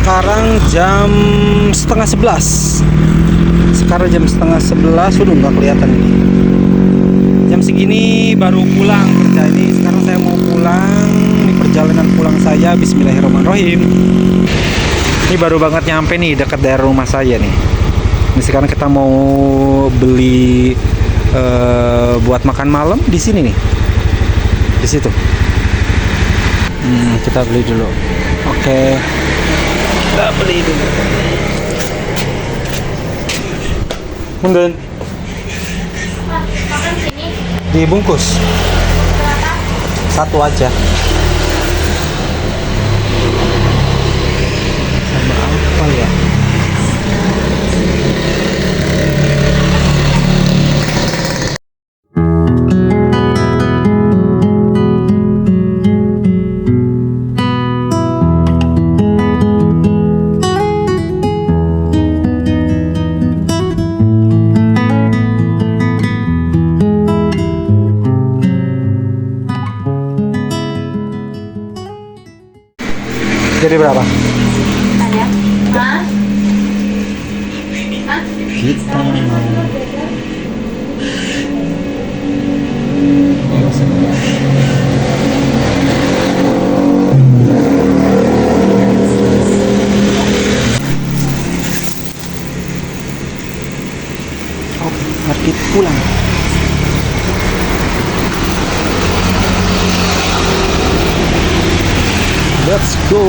sekarang jam setengah 11. Sekarang jam setengah 11, sudah nggak kelihatan ini. Jam segini baru pulang kerja ini. Sekarang saya mau pulang. Ini perjalanan pulang saya. Bismillahirrahmanirrahim. Ini baru banget nyampe nih dekat daerah rumah saya nih. Ini sekarang kita mau beli buat makan malam di sini nih. Di situ. Kita beli dulu. Oke. Kita beli dulu. Punten. Makan sini Dibungkus. berapa? Satu aja. Sama apa ya? Jadi berapa? Ada. Hah? Hah? Kita mau oke, mari kita pulang. Let's go.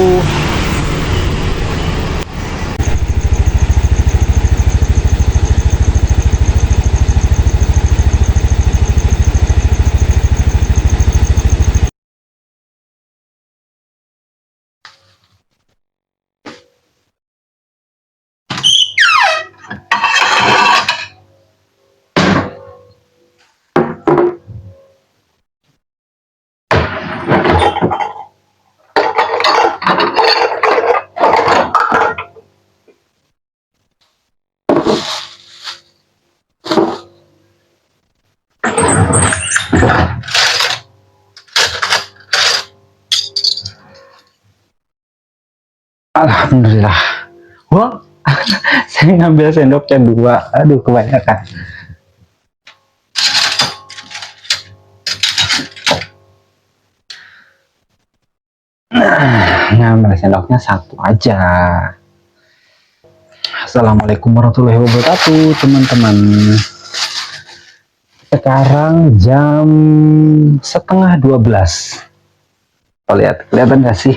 Alhamdulillah. Wah, saya ngambil sendoknya dua. Aduh, kebanyakan. Ngambil sendoknya satu aja. Assalamualaikum warahmatullahi wabarakatuh, teman-teman. Sekarang jam setengah 12. Oh, lihat, kelihatan gak sih?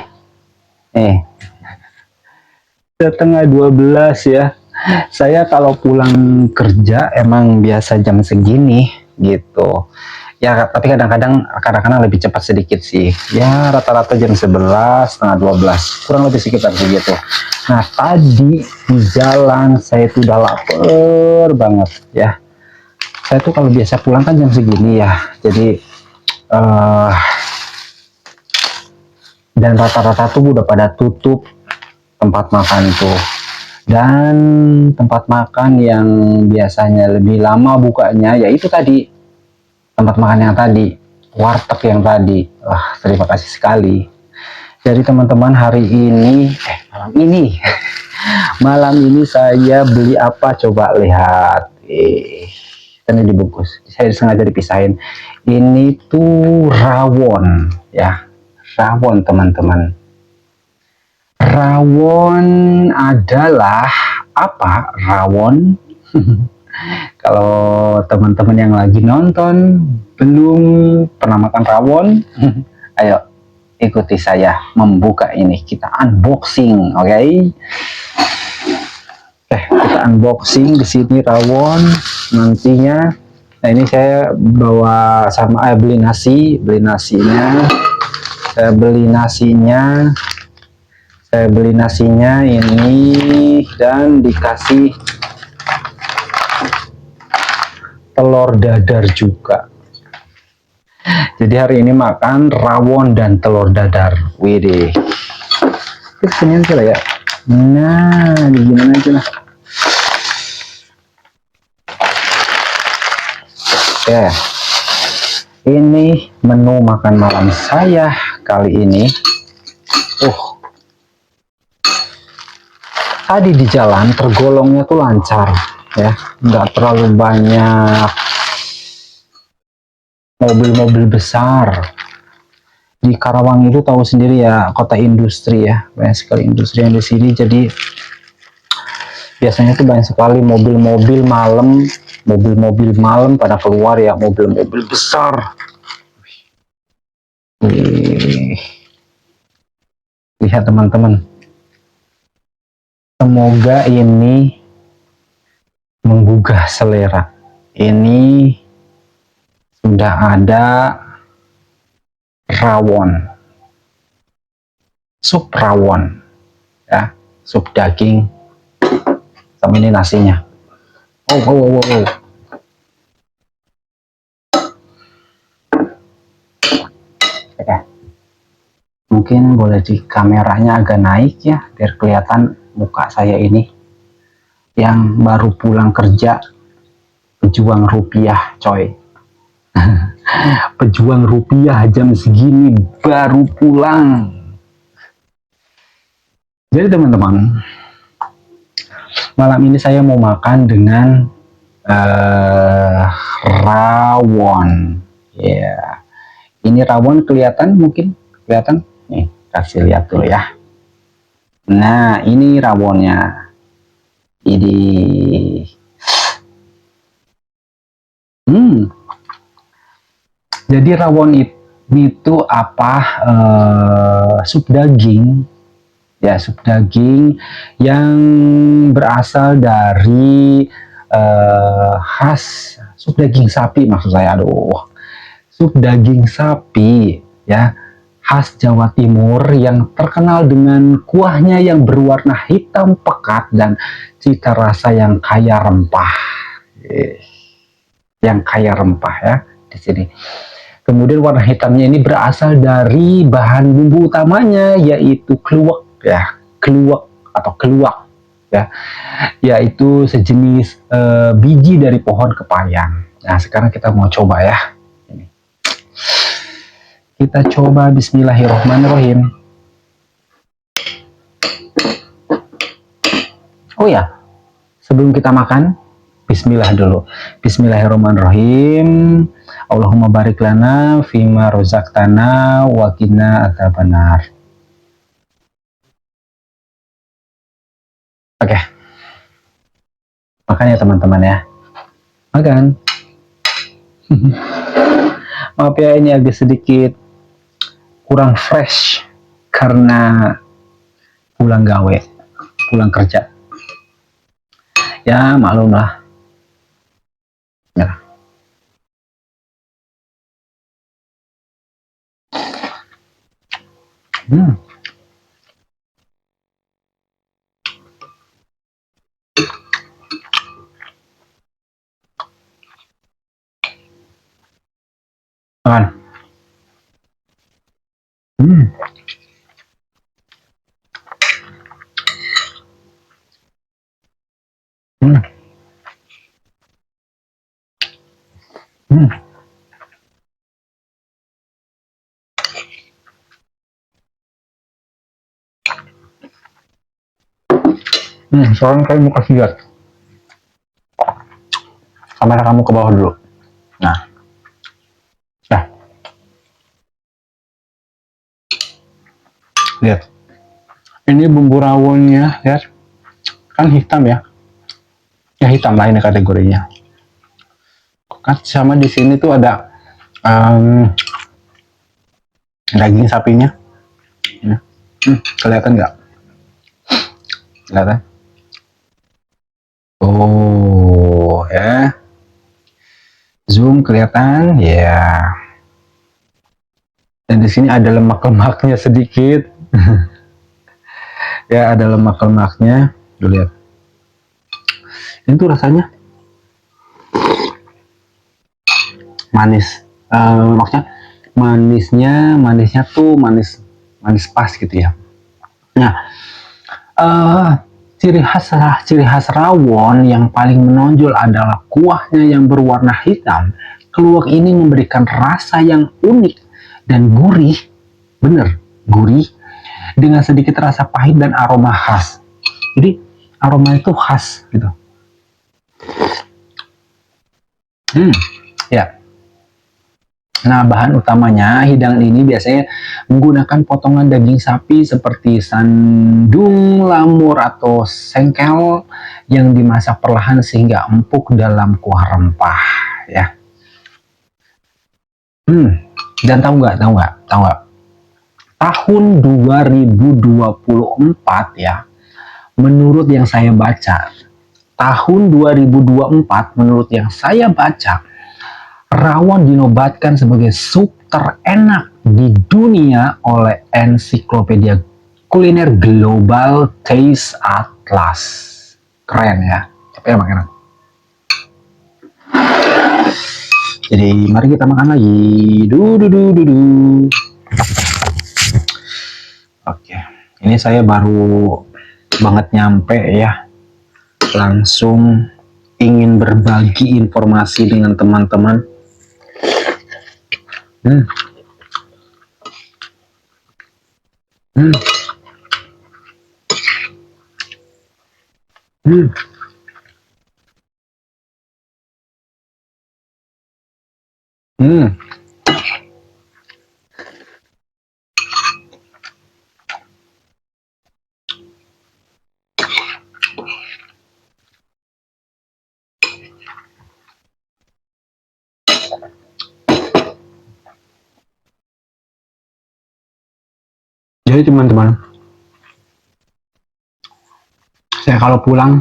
Setengah 12 ya. Saya kalau pulang kerja emang biasa jam segini gitu ya, tapi kadang-kadang lebih cepat sedikit sih ya, rata-rata jam 11, setengah 12, kurang lebih sekitar segitu. Nah, tadi di jalan saya tuh udah lapar banget ya. Saya tuh kalau biasa pulang kan jam segini ya, jadi dan rata-rata tuh udah pada tutup tempat makan tuh. Dan tempat makan yang biasanya lebih lama bukanya, yaitu tadi tempat makan yang tadi, warteg yang tadi. Wah, terima kasih sekali. Jadi teman-teman, hari ini malam ini saya beli apa, coba lihat. Ini dibungkus, saya sengaja dipisahin. Ini tuh rawon ya, rawon teman-teman. Rawon adalah apa? Rawon kalau teman-teman yang lagi nonton belum pernah makan rawon, ayo ikuti saya membuka ini, kita unboxing, oke? Kita unboxing di sini rawon nantinya. Nah, ini saya bawa sama beli nasinya. Saya beli nasinya ini dan dikasih telur dadar juga. Jadi hari ini makan rawon dan telur dadar. Widih. Kesini aja lah ya. Nah, gimana aja lah. Oke. Ini menu makan malam saya kali ini. tadi di jalan tergolongnya tuh lancar ya, nggak terlalu banyak mobil-mobil besar. Di Karawang itu tahu sendiri ya, kota industri ya, banyak sekali industri yang di sini, jadi biasanya tuh banyak sekali mobil-mobil malam pada keluar ya, mobil-mobil besar. Lihat teman-teman, semoga ini menggugah selera. Ini sudah ada rawon, sup rawon ya, sup daging, sama ini nasinya. Oke, mungkin boleh di kameranya agak naik ya, biar kelihatan muka saya ini yang baru pulang kerja, pejuang rupiah coy. Pejuang rupiah jam segini baru pulang. Jadi teman-teman, malam ini saya mau makan dengan rawon ya. Ini rawon kelihatan, mungkin kelihatan nih, kasih lihat dulu ya. Nah, ini rawonnya. Ini jadi rawon itu apa, sup daging ya, sup daging yang berasal dari khas sup daging sapi, maksud saya, aduh, sup daging sapi ya, khas Jawa Timur, yang terkenal dengan kuahnya yang berwarna hitam pekat dan cita rasa yang kaya rempah, ya di sini. Kemudian warna hitamnya ini berasal dari bahan bumbu utamanya, yaitu kluwek ya, kluwek atau keluak ya, yaitu sejenis biji dari pohon kepayang. Nah, sekarang kita mau coba ya. Ini. Kita coba, bismillahirrahmanirrahim. Oh ya, sebelum kita makan, bismillah dulu. Bismillahirrahmanirrahim. Allahumma barik lana fima rozaqtana wa qina adzabannar. Oke. Makan ya teman-teman ya. Makan. Maaf ya, ini agak sedikit kurang fresh karena pulang gawe, pulang kerja. Ya, maklum lah. Ya. Makan. Sekarang kamu mau kasih lihat. Kamera kamu ke bawah dulu. Nah. Lihat. Ini bumbu rawonnya, lihat. Kan hitam ya. Ya hitam lah ini kategorinya. Kan sama di sini tuh ada daging sapinya. Kelihatan nggak? Kelihatan? Oh ya, zoom kelihatan ya. Dan di sini ada lemak-lemaknya sedikit. Ya, ada lemak-lemaknya. Tuh lihat. Ini tuh rasanya manis. Maksudnya manisnya tuh manis pas gitu ya. Nah, ciri khas rawon yang paling menonjol adalah kuahnya yang berwarna hitam. Keluak ini memberikan rasa yang unik dan gurih, bener gurih, dengan sedikit rasa pahit dan aroma khas. Jadi aroma itu khas gitu. Ya. Nah, bahan utamanya hidangan ini biasanya menggunakan potongan daging sapi seperti sandung, lamur, atau sengkel yang dimasak perlahan sehingga empuk dalam kuah rempah ya. Dan tahu nggak? Tahun 2024 ya, menurut yang saya baca, tahun 2024 menurut yang saya baca, rawon dinobatkan sebagai sup terenak di dunia oleh ensiklopedia kuliner Global Taste Atlas. Keren ya, tapi emang enak. Jadi mari kita makan lagi. Oke, ini saya baru banget nyampe ya. Langsung ingin berbagi informasi dengan teman-teman. Hmm. Hmm. Hmm. Hmm. Jadi teman-teman, saya kalau pulang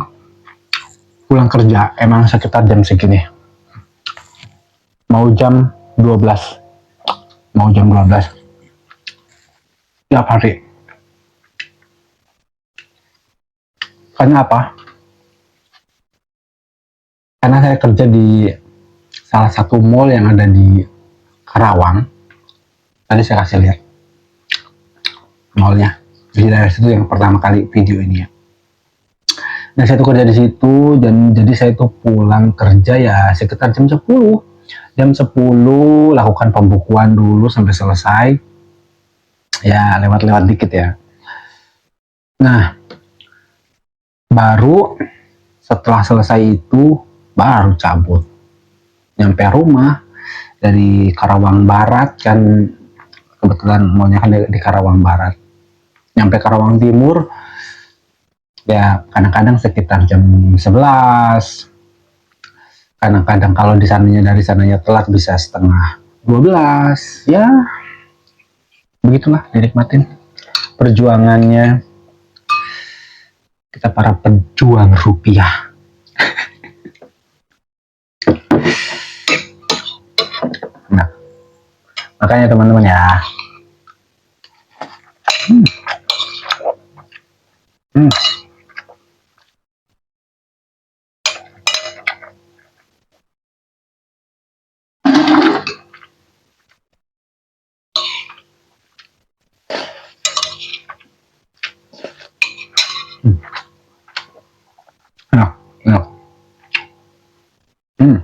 kerja emang sekitar jam segini. Mau jam 12. Mau jam 12. Tiap hari. Karena apa? Karena saya kerja di salah satu mall yang ada di Karawang. Tadi saya kasih lihat mallnya. Jadi dari situ yang pertama kali video ini ya. Nah, saya tuh kerja di situ dan jadi saya tuh pulang kerja ya sekitar jam 10. Jam 10 lakukan pembukuan dulu sampai selesai. Ya, lewat-lewat dikit ya. Nah, baru setelah selesai itu baru cabut. Nyampe rumah dari Karawang Barat kan, kebetulan mallnya kan di Karawang Barat. Nyampe Karawang Timur ya kadang-kadang sekitar jam 11. Kadang-kadang kalau di sananya dari sananya telat bisa setengah 12. Ya begitulah, dinikmatin perjuangannya kita para pejuang rupiah. Nah, makanya teman-teman ya, Hmm. Enak, enak. Hmm.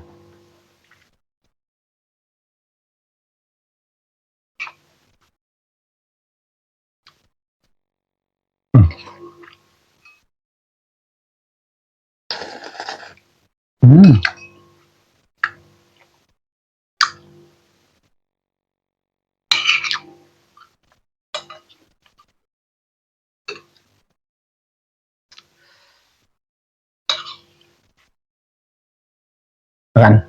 Hmm. Kan?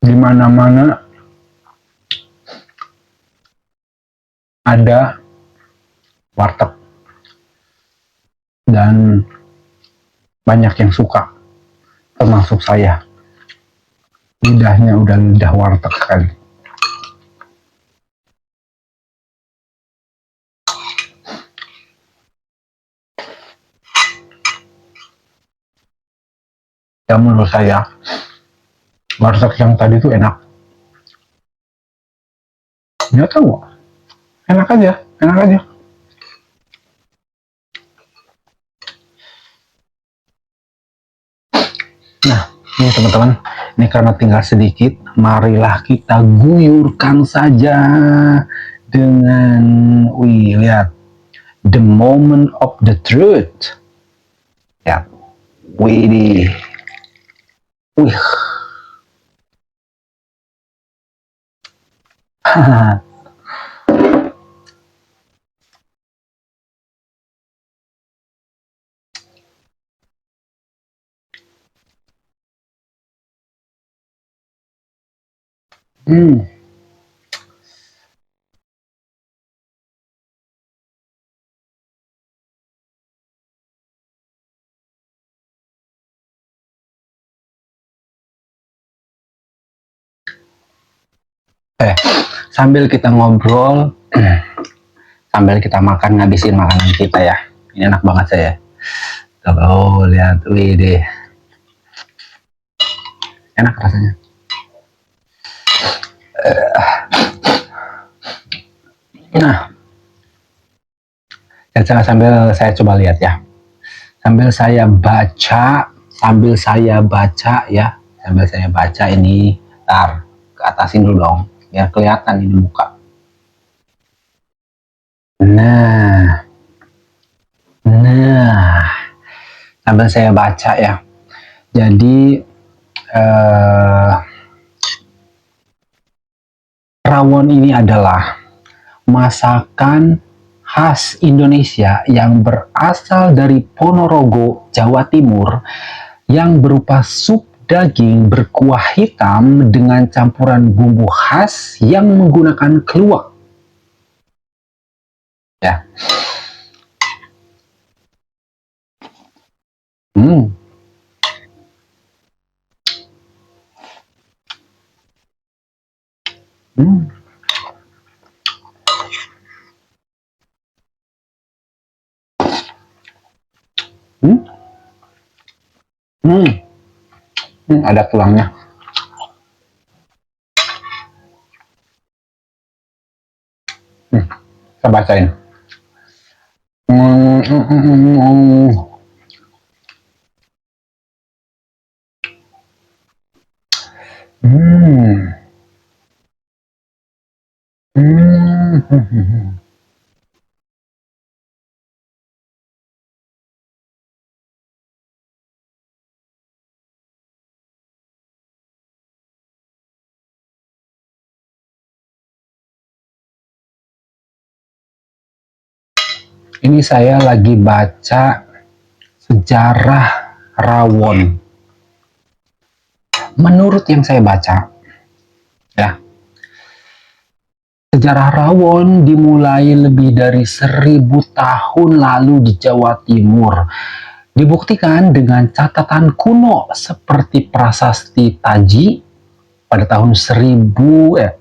Di mana-mana ada warteg dan banyak yang suka, termasuk saya. Lidahnya udah lidah warteg sekali. Ya menurut saya warteg yang tadi tuh enak. Nggak tahu, enak aja. teman-teman, ini karena tinggal sedikit, marilah kita guyurkan saja dengan, wih, lihat, the moment of the truth. Ya, wih, wih. Hmm. Sambil kita ngobrol, sambil kita makan, ngabisin makanan kita ya. Ini enak banget saya. Oh, lihat, wih deh, enak rasanya. Nah, sambil saya coba lihat ya. Sambil saya baca, ya, sambil saya baca ini, ntar ke atasin dulu dong, biar kelihatan ini muka. Nah, sambil saya baca ya. Jadi rawon ini adalah masakan khas Indonesia yang berasal dari Ponorogo, Jawa Timur, yang berupa sup daging berkuah hitam dengan campuran bumbu khas yang menggunakan keluak. Ya. Hmm. Hmm. Hmm. Hmm. Ada tulangnya. Saya bacain. Hmm. Hmm. Hmm. Ini saya lagi baca sejarah rawon. Menurut yang saya baca, ya, sejarah rawon dimulai lebih dari 1000 tahun lalu di Jawa Timur. Dibuktikan dengan catatan kuno seperti prasasti Taji pada tahun 901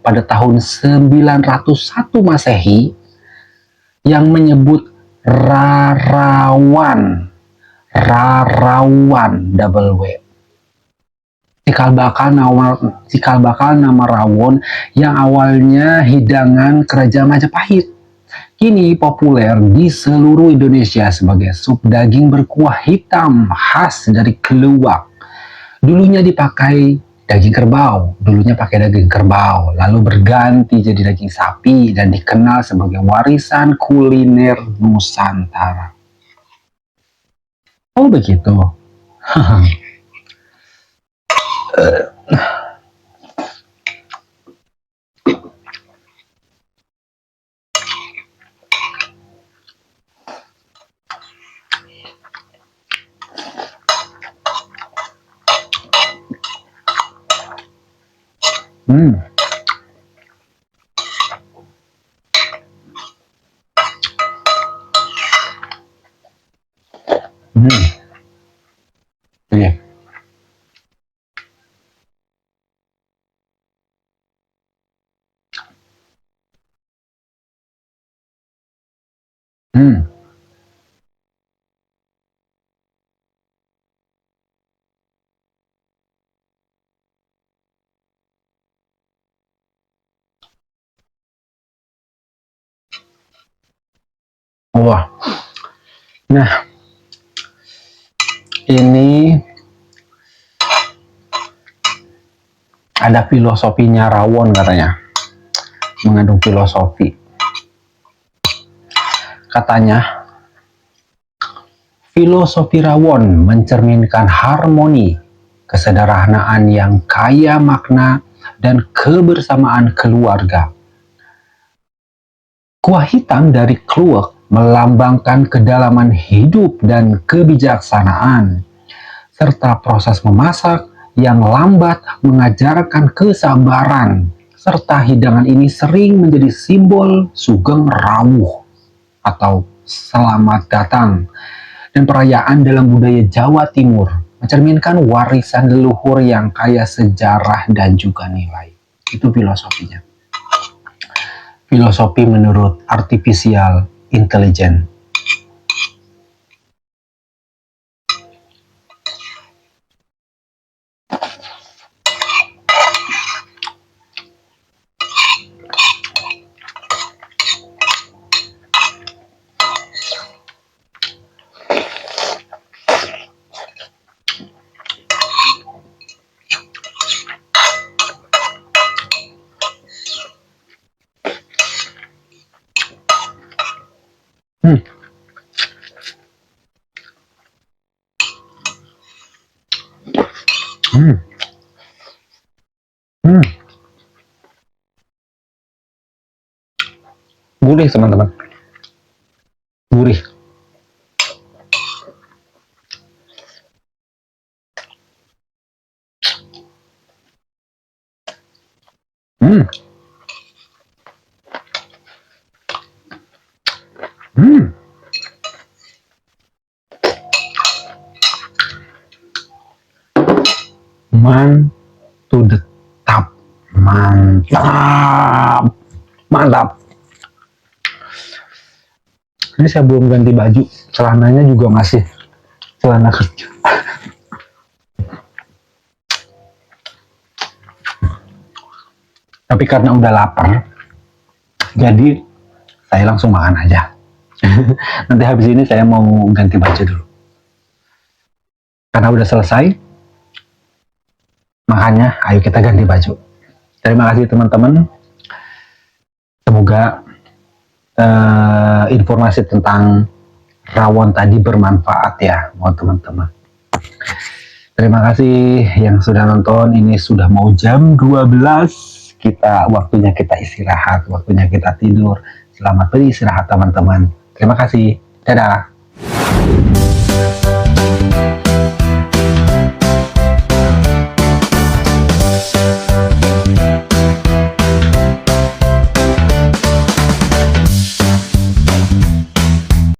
Masehi yang menyebut Rarawan double W. Cikal bakal nama rawon yang awalnya hidangan kerajaan Majapahit kini populer di seluruh Indonesia sebagai sup daging berkuah hitam khas dari keluak. Dulunya pakai daging kerbau, lalu berganti jadi daging sapi dan dikenal sebagai warisan kuliner Nusantara. Oh begitu. Hmm. Hmm. Iya. Hmm. Wah. Nah, ini ada filosofinya rawon katanya, mengandung filosofi. Katanya filosofi rawon mencerminkan harmoni, kesederhanaan yang kaya makna, dan kebersamaan keluarga. Kuah hitam dari kluwek melambangkan kedalaman hidup dan kebijaksanaan, serta proses memasak yang lambat mengajarkan kesabaran, serta hidangan ini sering menjadi simbol sugeng rawuh atau selamat datang, dan perayaan dalam budaya Jawa Timur, mencerminkan warisan leluhur yang kaya sejarah dan juga nilai. Itu filosofinya. Filosofi menurut artificial intelligence. Hmm. Hmm. Hmm. Gurih teman-teman. Gurih. Hmm. Hmm. To the top. Mantap. Mantap. Ini saya belum ganti baju. Celananya juga masih celana kerja. Tapi karena udah lapar, jadi saya langsung makan aja. Nanti habis ini saya mau ganti baju dulu. Karena udah selesai, makanya ayo kita ganti baju. Terima kasih teman-teman. Semoga informasi tentang rawon tadi bermanfaat ya buat teman-teman. Terima kasih yang sudah nonton. Ini sudah mau jam 12. Waktunya kita istirahat, waktunya kita tidur. Selamat beristirahat teman-teman. Terima kasih. Dadah.